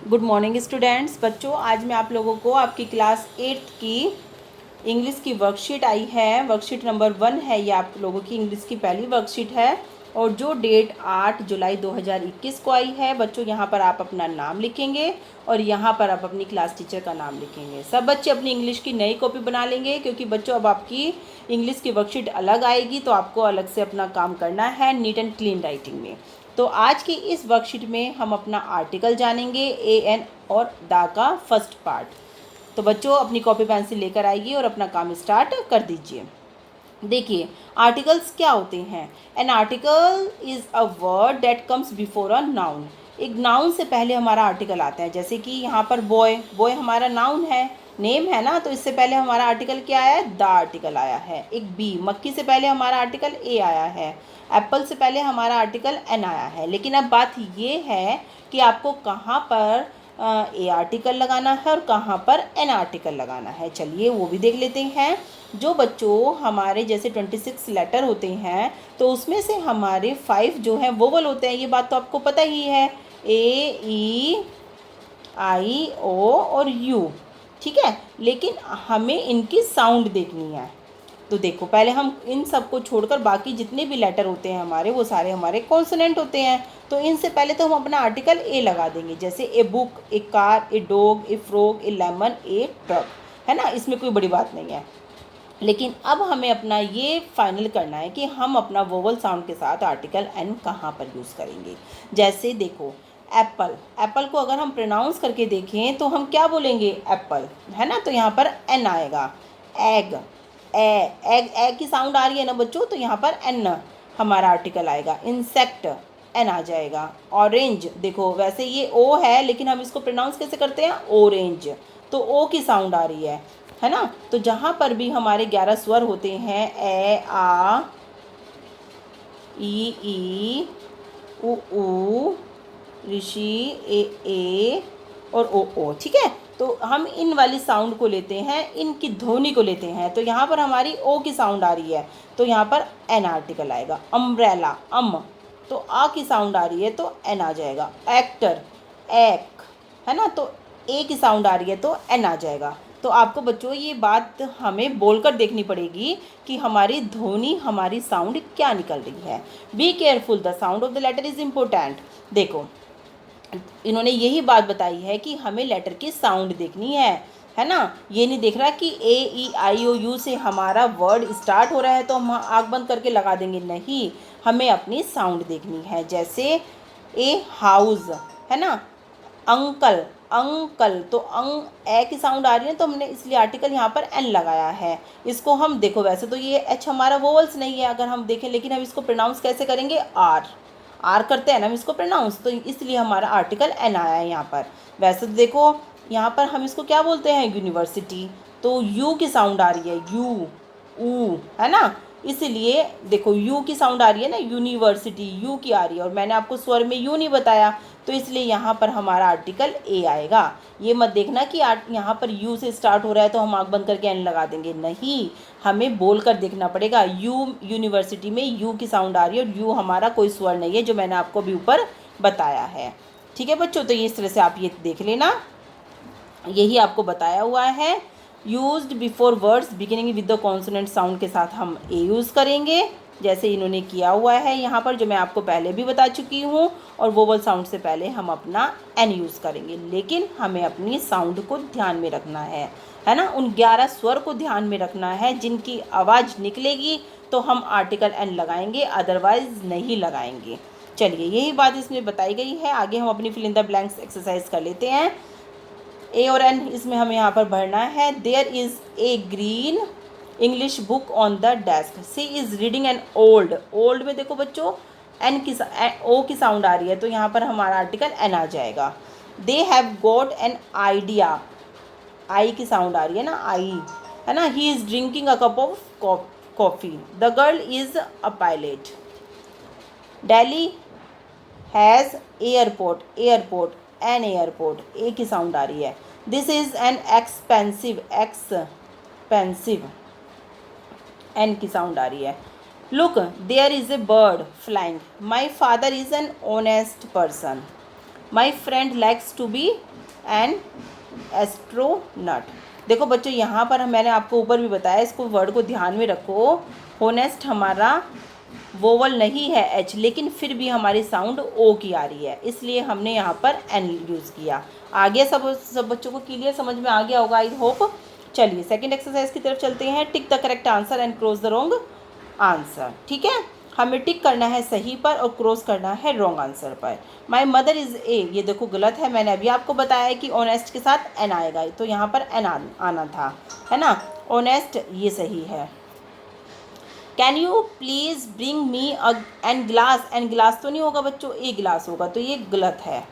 Good morning students. बच्चों, आज मैं आप लोगों को आपकी क्लास 8th की इंग्लिश की वर्कशीट आई है। वर्कशीट नंबर 1 है। ये आप लोगों की इंग्लिश की पहली वर्कशीट है और जो डेट 8 जुलाई 2021 को आई है। बच्चों, यहाँ पर आप अपना नाम लिखेंगे और यहाँ पर आप अपनी क्लास टीचर का नाम लिखेंगे। सब बच्चे अपनी इंग्लिश की नई कॉपी बना लेंगे, क्योंकि बच्चों अब आपकी इंग्लिश की वर्कशीट अलग आएगी, तो आपको अलग से अपना काम करना है नीट एंड क्लीन राइटिंग में। तो आज की इस वर्कशीट में हम अपना आर्टिकल जानेंगे, ए एन और दा का फर्स्ट पार्ट। तो बच्चों, अपनी कॉपी पेंसिल लेकर आइए और अपना काम स्टार्ट कर दीजिए। देखिए, आर्टिकल्स क्या होते हैं। An article is a word that comes before a noun. एक नाउन से पहले हमारा आर्टिकल आता है। जैसे कि यहाँ पर बॉय, बॉय हमारा नाउन है, नेम है ना, तो इससे पहले हमारा आर्टिकल क्या आया है, द आर्टिकल आया है। एक बी, मक्खी से पहले हमारा आर्टिकल ए आया है। एप्पल से पहले हमारा आर्टिकल एन आया है। लेकिन अब बात ये है कि आपको कहाँ पर ए आर्टिकल लगाना है और कहाँ पर एन आर्टिकल लगाना है। चलिए वो भी देख लेते हैं। जो बच्चों हमारे जैसे 26 लेटर होते हैं, तो उसमें से हमारे 5 जो हैं वोवल होते हैं। ये बात तो आपको पता ही है, ए, ई, आई, ओ और यू। ठीक है, लेकिन हमें इनकी साउंड देखनी है। तो देखो, पहले हम इन सब को छोड़कर बाकी जितने भी लेटर होते हैं हमारे, वो सारे हमारे कॉन्सोनेंट होते हैं। तो इनसे पहले तो हम अपना आर्टिकल ए लगा देंगे। जैसे a book, A car, a dog, A frog, A lemon, A truck, है ना। इसमें कोई बड़ी बात नहीं है। लेकिन अब हमें अपना ये फाइनल करना है कि हम अपना वोवल साउंड के साथ आर्टिकल एन कहाँ पर यूज़ करेंगे। जैसे देखो, एप्पल, एप्पल को अगर हम प्रोनाउंस करके देखें तो हम क्या बोलेंगे, एप्पल, है ना। तो यहाँ पर एन आएगा। एग, एग, एग की साउंड आ रही है ना बच्चों, तो यहाँ पर एन हमारा आर्टिकल आएगा। इंसेक्ट, एन आ जाएगा। ऑरेंज, देखो वैसे ये ओ है, लेकिन हम इसको प्रोनाउंस कैसे करते हैं, ऑरेंज, तो ओ की साउंड आ रही है ना। तो जहाँ पर भी हमारे 11 स्वर होते हैं, ए, आ, ई, उ, ऋषि, ए और ओ। ठीक है, तो हम इन वाली साउंड को लेते हैं, इनकी ध्वनि को लेते हैं। तो यहाँ पर हमारी ओ की साउंड आ रही है, तो यहाँ पर एन आर्टिकल आएगा। अम्ब्रेला, अम, तो आ की साउंड आ रही है, तो एन आ जाएगा। एक्टर, एक, है ना, तो ए की साउंड आ रही है, तो एन आ जाएगा। तो आपको बच्चों ये बात हमें बोलकर देखनी पड़ेगी कि हमारी ध्वनि, हमारी साउंड क्या निकल रही है। Be careful, the sound of the letter is important. देखो, इन्होंने यही बात बताई है कि हमें लेटर की साउंड देखनी है ना। ये नहीं देख रहा कि ए, ई, आई, ओ, यू से हमारा वर्ड स्टार्ट हो रहा है तो हम आँख बंद करके लगा देंगे, नहीं, हमें अपनी साउंड देखनी है। जैसे ए हाउस, है ना, अंकल, अंकल, तो ए की साउंड आ रही है, तो हमने इसलिए आर्टिकल यहाँ पर एन लगाया है। इसको हम देखो, वैसे तो ये एच हमारा वोवल्स नहीं है अगर हम देखें, लेकिन हम इसको प्रोनाउंस कैसे करेंगे, आर, आर करते हैं ना हम इसको प्रोनाउंस, तो इसलिए हमारा आर्टिकल एन आया है यहाँ पर। वैसे तो देखो, यहाँ पर हम इसको क्या बोलते हैं, यूनिवर्सिटी, तो यू की साउंड आ रही है, यू, ऊ, है ना। इसलिए देखो, यू की साउंड आ रही है ना, यूनिवर्सिटी, यू की आ रही है, और मैंने आपको स्वर में यू नहीं बताया, तो इसलिए यहाँ पर हमारा आर्टिकल ए आएगा। ये मत देखना कि यहाँ पर यू से स्टार्ट हो रहा है तो हम आँख बंद करके एन लगा देंगे, नहीं, हमें बोल कर देखना पड़ेगा। यू, यूनिवर्सिटी में यू की साउंड आ रही है और यू हमारा कोई स्वर नहीं है, जो मैंने आपको अभी ऊपर बताया है। ठीक है बच्चों, तो ये इस तरह से आप ये देख लेना, यही आपको बताया हुआ है। Used before words beginning with the consonant sound के साथ हम ए यूज़ करेंगे, जैसे इन्होंने किया हुआ है यहाँ पर, जो मैं आपको पहले भी बता चुकी हूँ। और वोवल साउंड से पहले हम अपना एन यूज़ करेंगे, लेकिन हमें अपनी साउंड को ध्यान में रखना है ना। उन 11 स्वर को ध्यान में रखना है, जिनकी आवाज़ निकलेगी तो हम आर्टिकल एन लगाएंगे, अदरवाइज नहीं लगाएंगे। चलिए, यही बात इसमें बताई गई है। आगे हम अपनी fill in the blanks exercise कर लेते हैं। ए और एन इसमें हमें यहाँ पर भरना है। There is a green English book on the desk, she is reading an old, old में देखो बच्चों एन की ओ की साउंड आ रही है, तो यहाँ पर हमारा आर्टिकल एन आ जाएगा। They have got an idea, I की साउंड आ रही है ना, आई, है ना। He is drinking a cup of coffee, the girl is a pilot. Delhi has airport, airport, an airport, A की साउंड आ रही है। This is an expensive, expensive, an की साउंड आ रही है। Look, there is a bird flying, my father is an honest person, my friend likes to be an astronaut. देखो बच्चों, यहाँ पर मैंने आपको ऊपर भी बताया, इसको वर्ड को ध्यान में रखो। होनेस्ट हमारा वोवल नहीं है एच, लेकिन फिर भी हमारी साउंड ओ की आ रही है, इसलिए हमने यहाँ पर एन यूज़ किया। आगे सब बच्चों को क्लियर समझ में आ गया होगा, आई होप। चलिए सेकंड एक्सरसाइज की तरफ चलते हैं। Tick the correct answer and cross the wrong answer. ठीक है, हमें टिक करना है सही पर और क्रॉस करना है रॉन्ग आंसर पर। माई मदर इज़ ए, ये देखो गलत है। मैंने अभी आपको बताया है कि ऑनेस्ट के साथ एन आएगा, तो यहाँ पर एन आना था, है ना। ऑनेस्ट ये सही है। Can you please bring me an glass, an glass तो नहीं होगा बच्चों, ए ग्लास होगा, तो ये गलत है।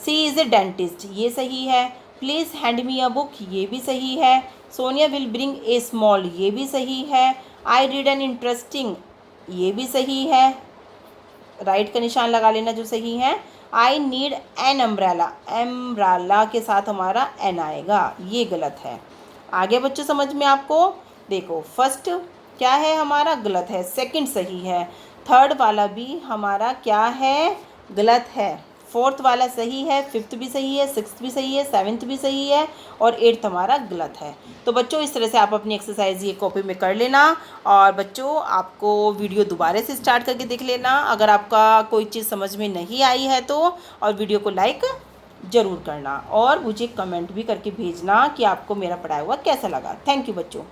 सी इज़ ए डेंटिस्ट, ये सही है। Please hand me a book, ये भी सही है। Sonia will bring a small, ये भी सही है। आई रीड एन इंटरेस्टिंग, ये भी सही है, राइट का निशान लगा लेना जो सही है। I need an umbrella, umbrella के साथ हमारा एन आएगा, ये गलत है। आगे बच्चों समझ में आपको, देखो फर्स्ट क्या है हमारा, गलत है। सेकंड सही है। थर्ड वाला भी हमारा क्या है, गलत है। फोर्थ वाला सही है, फिफ्थ भी सही है, सिक्स्थ भी सही है, सेवन्थ भी सही है, और एट्थ हमारा गलत है। तो बच्चों इस तरह से आप अपनी एक्सरसाइज ये कॉपी में कर लेना। और बच्चों आपको वीडियो दोबारा से स्टार्ट करके देख लेना, अगर आपका कोई चीज़ समझ में नहीं आई है तो। और वीडियो को लाइक ज़रूर करना और मुझे कमेंट भी करके भेजना कि आपको मेरा पढ़ाया हुआ कैसा लगा। थैंक यू बच्चों।